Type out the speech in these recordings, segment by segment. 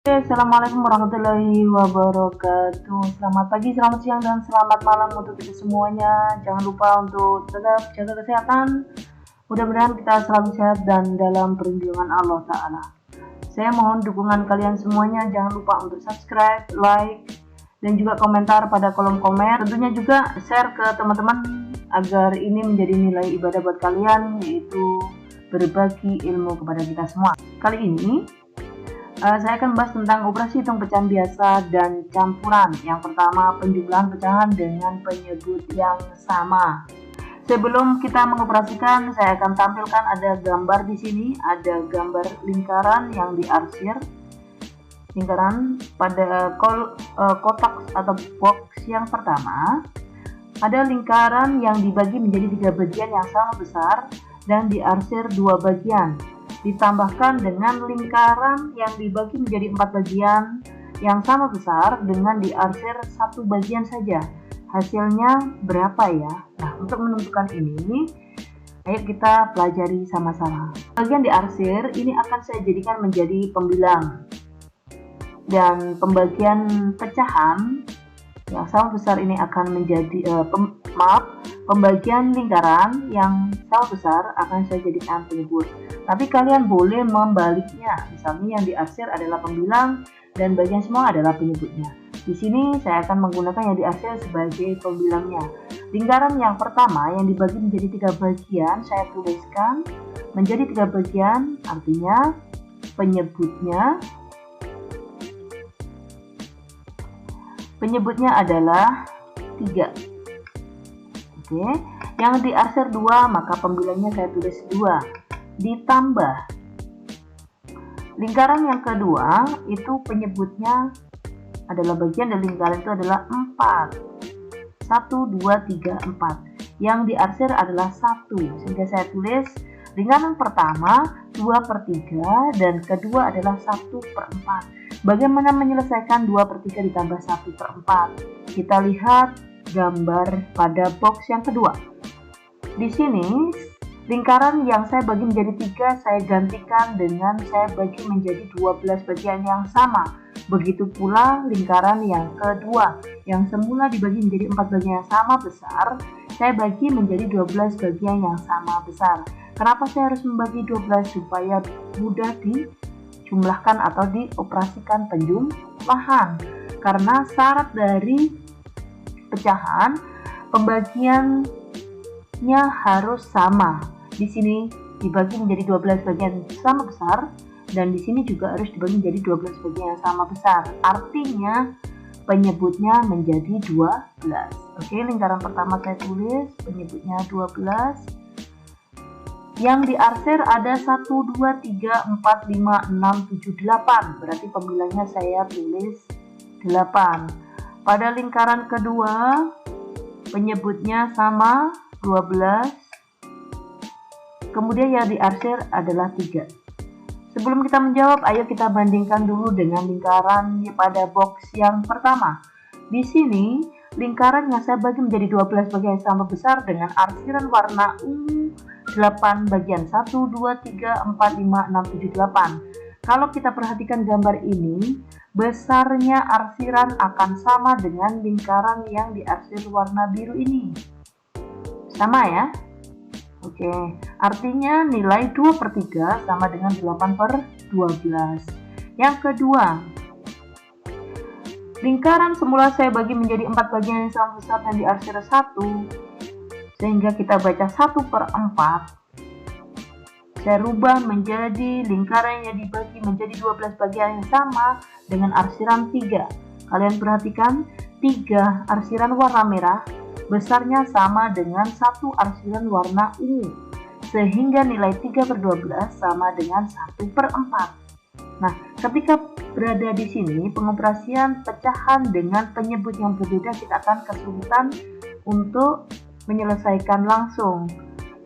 Assalamualaikum warahmatullahi wabarakatuh. Selamat pagi, selamat siang, dan selamat malam untuk kita semuanya. Jangan lupa untuk tetap jaga kesehatan. Mudah-mudahan kita selalu sehat dan dalam perlindungan Allah Ta'ala. Saya mohon dukungan kalian semuanya. Jangan lupa untuk subscribe, like, dan juga komentar pada kolom komen. Tentunya juga share ke teman-teman agar ini menjadi nilai ibadah buat kalian, yaitu berbagi ilmu kepada kita semua. Kali ini saya akan bahas tentang operasi hitung pecahan biasa dan campuran. Yang pertama, penjumlahan pecahan dengan penyebut yang sama. Sebelum kita mengoperasikan, saya akan tampilkan ada gambar di sini, ada gambar lingkaran yang diarsir. Lingkaran pada kotak atau box yang pertama, ada lingkaran yang dibagi menjadi 3 bagian yang sama besar dan diarsir 2 bagian. Ditambahkan dengan lingkaran yang dibagi menjadi 4 bagian yang sama besar dengan diarsir 1 bagian saja. Hasilnya berapa ya? Nah, untuk menentukan ini, ayo kita pelajari sama-sama. Bagian diarsir ini akan saya jadikan menjadi pembilang, dan pembagian pecahan yang sama besar ini akan menjadi pembagian lingkaran yang sama besar akan saya jadikan penyebut. Tapi kalian boleh membaliknya. Misalnya yang diarsir adalah pembilang dan bagian semua adalah penyebutnya. Di sini saya akan menggunakan yang diarsir sebagai pembilangnya. Lingkaran yang pertama yang dibagi menjadi 3 bagian, saya tuliskan menjadi 3 bagian, artinya penyebutnya adalah 3. Oke, yang diarsir 2, maka pembilangnya saya tulis 2. Ditambah lingkaran yang kedua, itu penyebutnya adalah bagian dari lingkaran itu adalah 4. 1, 2, 3, 4. Yang diarsir adalah 1, sehingga saya tulis lingkaran pertama 2/3 dan kedua adalah 1/4. Bagaimana menyelesaikan 2/3 ditambah 1/4? Kita lihat gambar pada box yang kedua. Di sini lingkaran yang saya bagi menjadi 3 saya gantikan dengan saya bagi menjadi 12 bagian yang sama. Begitu pula lingkaran yang kedua yang semula dibagi menjadi 4 bagian yang sama besar, saya bagi menjadi 12 bagian yang sama besar. Kenapa saya harus membagi 12? Supaya mudah dijumlahkan atau dioperasikan penjumlahan. Karena syarat dari pecahan pembagiannya harus sama. Di sini dibagi menjadi 12 bagian sama besar, dan di sini juga harus dibagi menjadi 12 bagian yang sama besar. Artinya penyebutnya menjadi 12. Oke, lingkaran pertama saya tulis penyebutnya 12. Yang diarsir ada 1, 2, 3, 4, 5, 6, 7, 8. Berarti pembilangnya saya tulis 8. Pada lingkaran kedua penyebutnya sama 12. Kemudian yang diarsir adalah 3. Sebelum kita menjawab, ayo kita bandingkan dulu dengan lingkaran pada box yang pertama. Di sini lingkaran yang saya bagi menjadi 12 bagian yang sama besar dengan arsiran warna ungu 8 bagian. 1, 2, 3, 4, 5, 6, 7, 8. Kalau kita perhatikan gambar ini, besarnya arsiran akan sama dengan lingkaran yang diarsir warna biru ini. Sama ya? Oke, artinya nilai 2/3 sama dengan 8/12. Yang kedua, lingkaran semula saya bagi menjadi 4 bagian yang sama besar dan diarsir 1, sehingga kita baca 1/4. Saya rubah menjadi lingkaran yang dibagi menjadi 12 bagian yang sama dengan arsiran 3. Kalian perhatikan, 3 arsiran warna merah besarnya sama dengan 1 arsiran warna ungu, sehingga nilai 3/12 sama dengan 1/4. Nah, ketika berada di sini, pengoperasian pecahan dengan penyebut yang berbeda kita akan kesulitan untuk menyelesaikan langsung.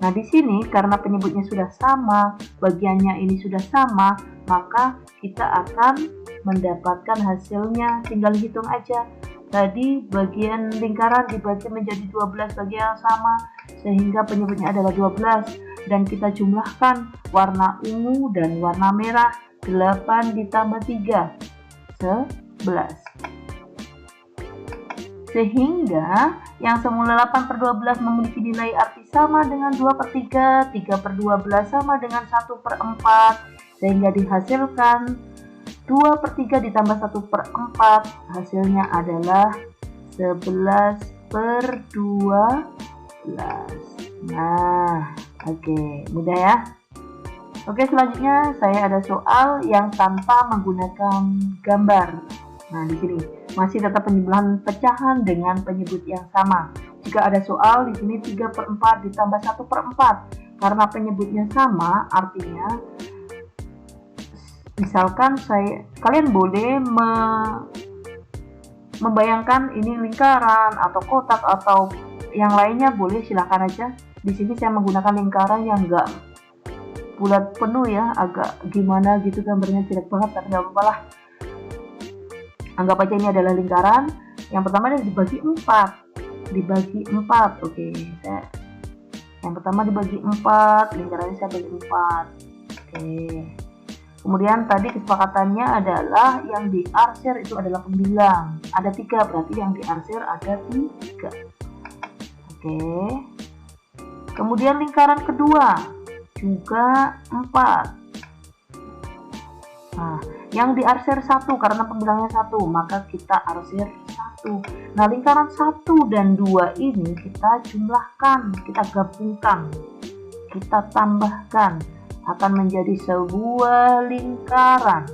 Nah, di sini karena penyebutnya sudah sama, bagiannya ini sudah sama, maka kita akan mendapatkan hasilnya, tinggal hitung aja. Tadi bagian lingkaran dibagi menjadi 12 bagian yang sama, sehingga penyebutnya adalah 12, dan kita jumlahkan warna ungu dan warna merah. 8 ditambah 3 11. Sehingga yang semula 8/12 memiliki nilai arti sama dengan 2/3, 3/12 sama dengan 1/4, sehingga dihasilkan 2/3 ditambah 1/4, hasilnya adalah 11/12. Nah, oke, mudah ya. Oke, selanjutnya saya ada soal yang tanpa menggunakan gambar. Nah, di sini masih tetap penjumlahan pecahan dengan penyebut yang sama. Jika ada soal di sini 3/4 ditambah 1/4, karena penyebutnya sama, artinya misalkan kalian boleh membayangkan ini lingkaran atau kotak atau yang lainnya, boleh, silahkan aja. Di sini saya menggunakan lingkaran yang enggak bulat penuh ya, agak gimana gitu gambarnya, jelek banget, tapi nggak apa-apa lah. Anggap aja ini adalah lingkaran. Yang pertama adalah dibagi 4. Oke, yang pertama dibagi 4, lingkarannya saya bagi 4. Oke. Kemudian tadi kesepakatannya adalah yang diarsir itu adalah pembilang. Ada 3, berarti yang diarsir ada 3. Oke. Kemudian lingkaran kedua juga 4. Nah, yang diarsir 1 karena pembilangnya 1, maka kita arsir 1. Nah, lingkaran 1 dan 2 ini kita jumlahkan, kita gabungkan, kita tambahkan, akan menjadi sebuah lingkaran.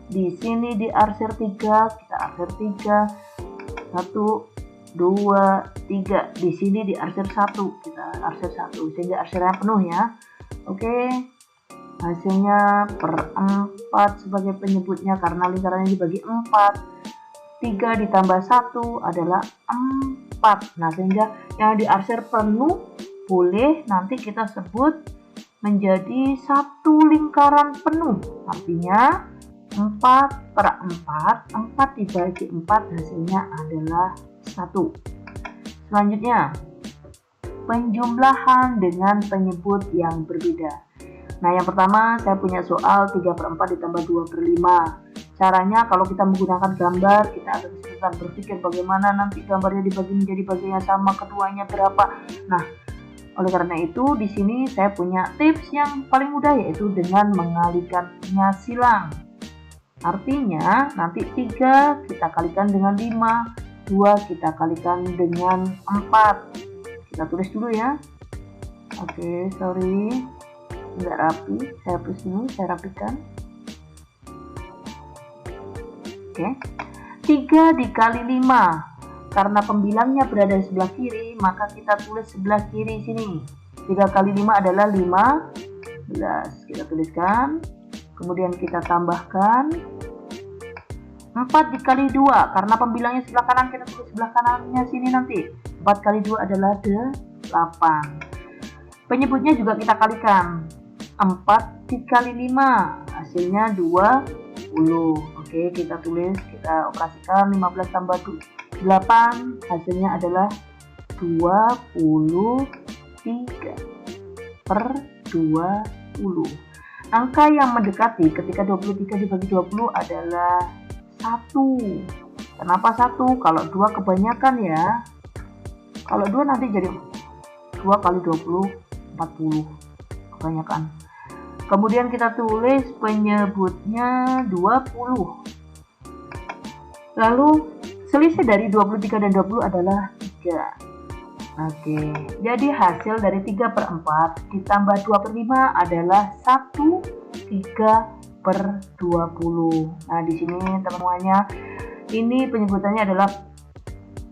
Di sini diarsir 3, kita arsir 3. 1, 2, 3. Di sini diarsir 1, kita arsir 1, sehingga arsirnya penuh ya. Oke. Hasilnya per 4 sebagai penyebutnya karena lingkarannya dibagi 4. 3 ditambah 1 adalah 4. Nah, sehingga yang diarsir penuh boleh nanti kita sebut menjadi satu lingkaran penuh. Artinya 4/4, 4 dibagi 4 hasilnya adalah 1. Selanjutnya, penjumlahan dengan penyebut yang berbeda. Nah, yang pertama saya punya soal 3/4 ditambah 2/5. Caranya kalau kita menggunakan gambar, kita akan kesulitan berpikir bagaimana nanti gambarnya dibagi menjadi bagian yang sama, keduanya berapa. Nah, oleh karena itu di sini saya punya tips yang paling mudah, yaitu dengan mengalikannya silang. Artinya nanti 3 kita kalikan dengan 5, 2 kita kalikan dengan 4. Kita tulis dulu ya. Oke, sorry. Nggak rapi, saya hapus dulu, saya rapikan. Oke, 3 dikali 5, karena pembilangnya berada di sebelah kiri, maka kita tulis sebelah kiri sini. 3 kali 5 adalah 15, kita tuliskan. Kemudian kita tambahkan 4 dikali 2, karena pembilangnya sebelah kanan, kita tulis sebelah kanannya sini nanti. 4 kali 2 adalah 8. Penyebutnya juga kita kalikan. 4 dikali 5 hasilnya 20. Oke, kita tulis, kita operasikan 15 tambah 8 hasilnya adalah 23/20. Angka yang mendekati ketika 23 dibagi 20 adalah 1. Kenapa 1? Kalau 2 kebanyakan ya. Kalau 2 nanti jadi 2 kali 20, 40. Kebanyakan. Kemudian kita tulis penyebutnya 20. Lalu selisih dari 23 dan 20 adalah 3. Oke, jadi hasil dari 3/4 ditambah 2/5 adalah 1/3/20. Nah, di sini teman-temannya, ini penyebutannya adalah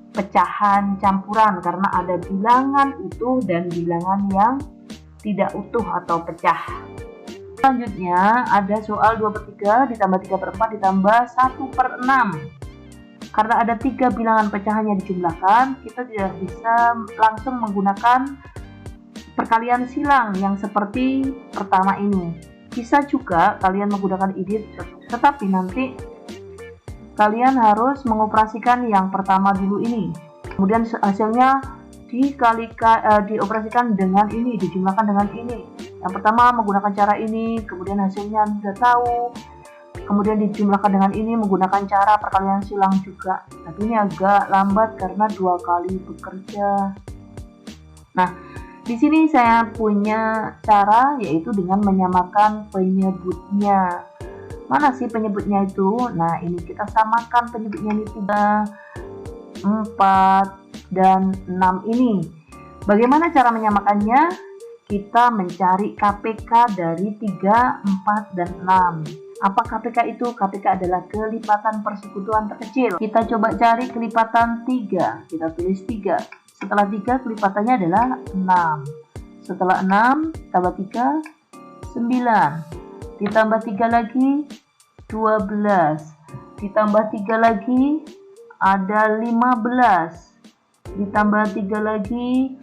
pecahan campuran karena ada bilangan utuh dan bilangan yang tidak utuh atau pecah. Selanjutnya ada soal 2/3 ditambah 3/4 ditambah 1/6. Karena ada 3 bilangan pecahannya dijumlahkan, kita tidak bisa langsung menggunakan perkalian silang yang seperti pertama ini. Bisa juga kalian menggunakan ini, tetapi nanti kalian harus mengoperasikan yang pertama dulu ini. Kemudian hasilnya dioperasikan dengan ini, dijumlahkan dengan ini. Yang pertama menggunakan cara ini, kemudian hasilnya Anda tahu. kemudian dijumlahkan dengan ini menggunakan cara perkalian silang juga. Tapi ini agak lambat karena 2 kali bekerja. Nah, di sini saya punya cara, yaitu dengan menyamakan penyebutnya. Mana sih penyebutnya itu? Nah, ini kita samakan penyebutnya ini 3, 4, dan 6 ini. Bagaimana cara menyamakannya? Kita mencari KPK dari 3, 4, dan 6. Apa KPK itu? KPK adalah kelipatan persekutuan terkecil. Kita coba cari kelipatan 3. Kita tulis 3. Setelah 3 kelipatannya adalah 6. Setelah 6 tambah 3, 9. Ditambah 3 lagi 12. Ditambah 3 lagi ada 15. Ditambah 3 lagi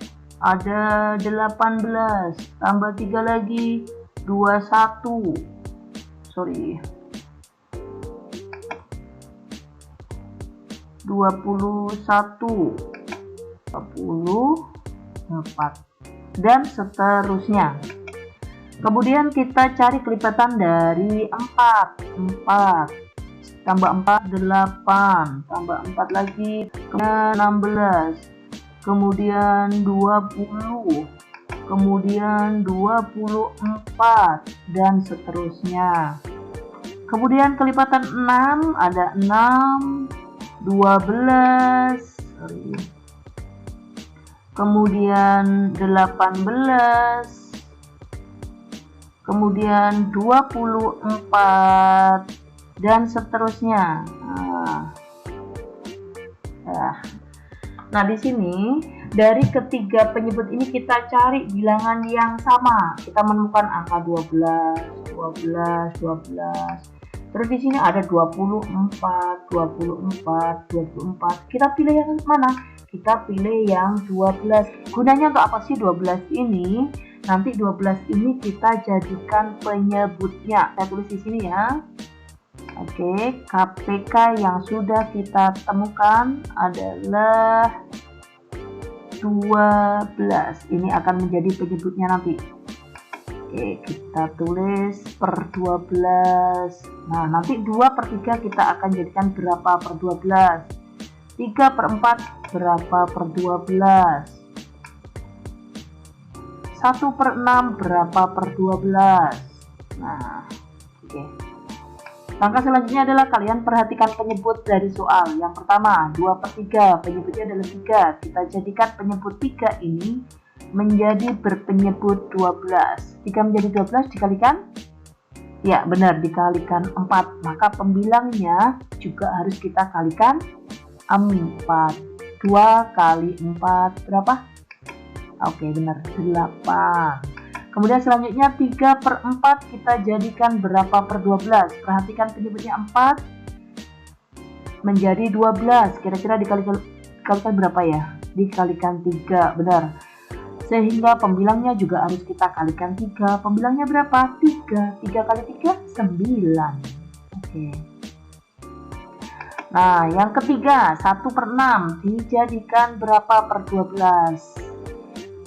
ada 18. Tambah 3 lagi 21. Sorry. 21. 24. Dan seterusnya. Kemudian kita cari kelipatan dari 4. 4 tambah 4, 8, tambah 4 lagi 16, kemudian 20, kemudian 24, dan seterusnya. Kemudian kelipatan 6 ada 6, 12, kemudian 18, kemudian 24, dan seterusnya. Nah, di sini dari ketiga penyebut ini kita cari bilangan yang sama. Kita menemukan angka 12, 12, 12. Terus di sini ada 24, 24, 24. Kita pilih yang mana? Kita pilih yang 12. Gunanya untuk apa sih 12 ini? Nanti 12 ini kita jadikan penyebutnya. Saya tulis di sini ya. Oke, KPK yang sudah kita temukan adalah 12. Ini akan menjadi penyebutnya nanti. Oke, kita tulis per 12. Nah, nanti 2/3 kita akan jadikan berapa per 12. 3/4 berapa per 12. 1/6 berapa per 12. Nah, oke. Langkah selanjutnya adalah kalian perhatikan penyebut dari soal. Yang pertama, 2/3, penyebutnya adalah 3. Kita jadikan penyebut 3 ini menjadi berpenyebut 12. 3 menjadi 12 dikalikan? Ya, benar, dikalikan 4. Maka pembilangnya juga harus kita kalikan 4. 2 kali 4 berapa? Oke, benar, 8. Kemudian selanjutnya 3/4 kita jadikan berapa per 12. Perhatikan penyebutnya 4 menjadi 12. Kira-kira dikalikan berapa ya? Dikalikan 3, benar. Sehingga pembilangnya juga harus kita kalikan 3. Pembilangnya berapa? 3. 3 kali 3, 9. Oke. Nah, yang ketiga, 1/6 dijadikan berapa per 12?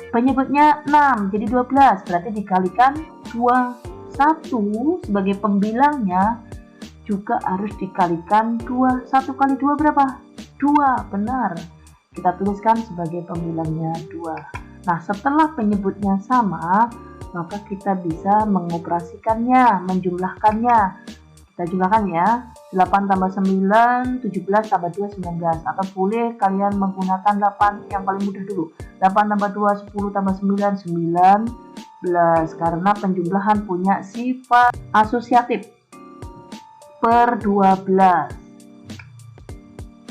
Penyebutnya 6, jadi 12, berarti dikalikan 2. 1 sebagai pembilangnya juga harus dikalikan 2. 1 kali 2 berapa? 2, benar. Kita tuliskan sebagai pembilangnya 2. Nah, setelah penyebutnya sama, maka kita bisa mengoperasikannya, menjumlahkannya. Kita jumlahkan ya. 8 tambah 9, 17 tambah 2, 19. Atau boleh kalian menggunakan 8 yang paling mudah dulu. 8 tambah 2, 10 tambah 9, 19. Karena penjumlahan punya sifat asosiatif. Per 12.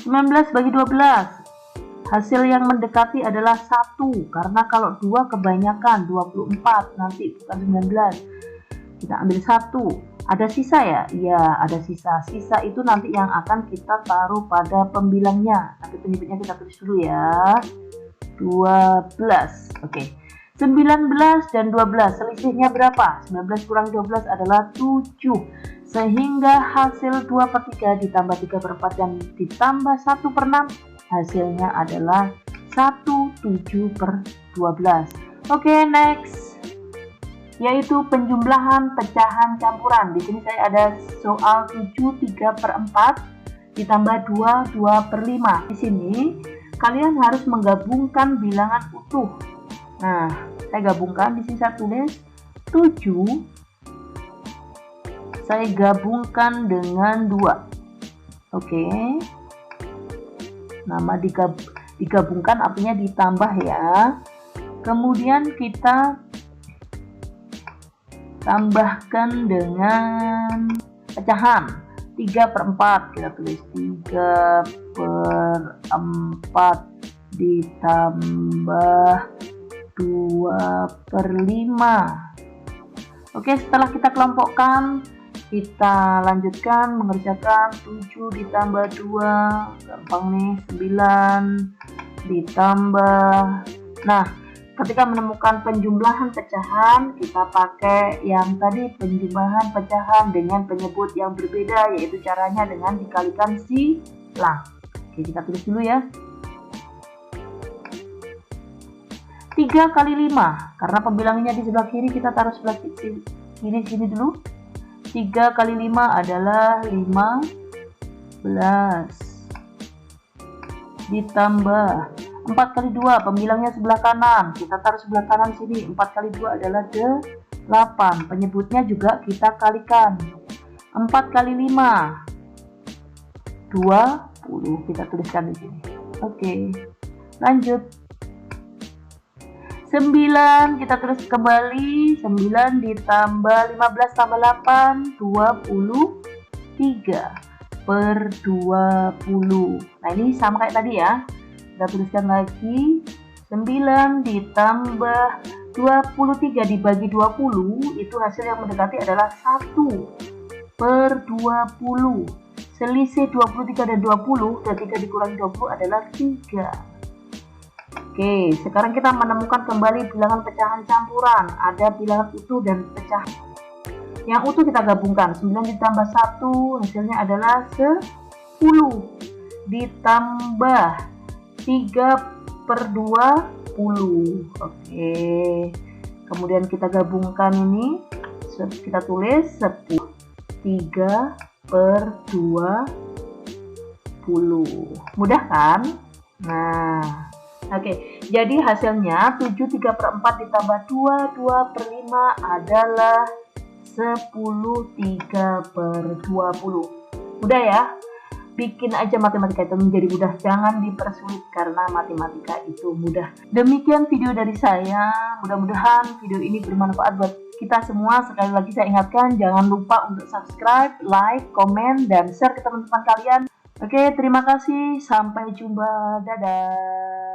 19 bagi 12. Hasil yang mendekati adalah 1. Karena kalau 2 kebanyakan, 24. Nanti bukan 19. Kita ambil 1. Ada sisa ya? Iya, ada sisa. Sisa itu nanti yang akan kita taruh pada pembilangnya. Tapi penyebutnya kita tulis dulu ya. 12. Oke. 19 dan 12. Selisihnya berapa? 19 kurang 12 adalah 7. Sehingga hasil 2/3 ditambah 3/4 dan ditambah 1/6. Hasilnya adalah 1/7/12. Oke, next. yaitu penjumlahan pecahan campuran. Di sini saya ada soal 7 3/4 ditambah 2 2/5. Di sini kalian harus menggabungkan bilangan utuh. Nah, saya gabungkan. Di sini saya tulis 7 saya gabungkan dengan 2. Oke. Nama digabungkan artinya ditambah ya. Kemudian kita tambahkan dengan pecahan 3/4. Kita tulis 3/4 ditambah 2/5. Oke, setelah kita kelompokkan, kita lanjutkan mengerjakan 7 ditambah 2, gampang nih, 9 ditambah. Nah, ketika menemukan penjumlahan pecahan, kita pakai yang tadi penjumlahan pecahan dengan penyebut yang berbeda, yaitu caranya dengan dikalikan silang. Oke, kita tulis dulu ya. 3 kali 5, karena pembilangannya di sebelah kiri, kita taruh sebelah kiri sini dulu. 3 kali 5 adalah 15 ditambah 4 kali 2, pembilangnya sebelah kanan, kita taruh sebelah kanan sini. 4 kali 2 adalah 8, penyebutnya juga kita kalikan. 4 kali 5 20, kita tuliskan di sini. Oke, lanjut. 9 kita tulis kembali, 9 ditambah 15 tambah 8, 23/20. Nah, ini sama kayak tadi ya. Kita tuliskan lagi, 9 ditambah 23 dibagi 20, itu hasil yang mendekati adalah 1/20. Selisih 23 dan 20, dan 3 dikurangi 20 adalah 3. Oke, sekarang kita menemukan kembali bilangan pecahan campuran. Ada bilangan utuh dan pecahan. Yang utuh kita gabungkan, 9 ditambah 1 hasilnya adalah 10 ditambah 3/20. Oke, kemudian kita gabungkan ini, kita tulis 10 3/20. Mudah kan? Nah, oke, jadi hasilnya 7 3/4 ditambah 2 2/5 adalah 10 3/20. Mudah ya? Bikin aja matematika itu menjadi mudah, jangan dipersulit karena matematika itu mudah. Demikian video dari saya, mudah-mudahan video ini bermanfaat buat kita semua. Sekali lagi saya ingatkan, jangan lupa untuk subscribe, like, komen, dan share ke teman-teman kalian. Oke, terima kasih, sampai jumpa, dadah.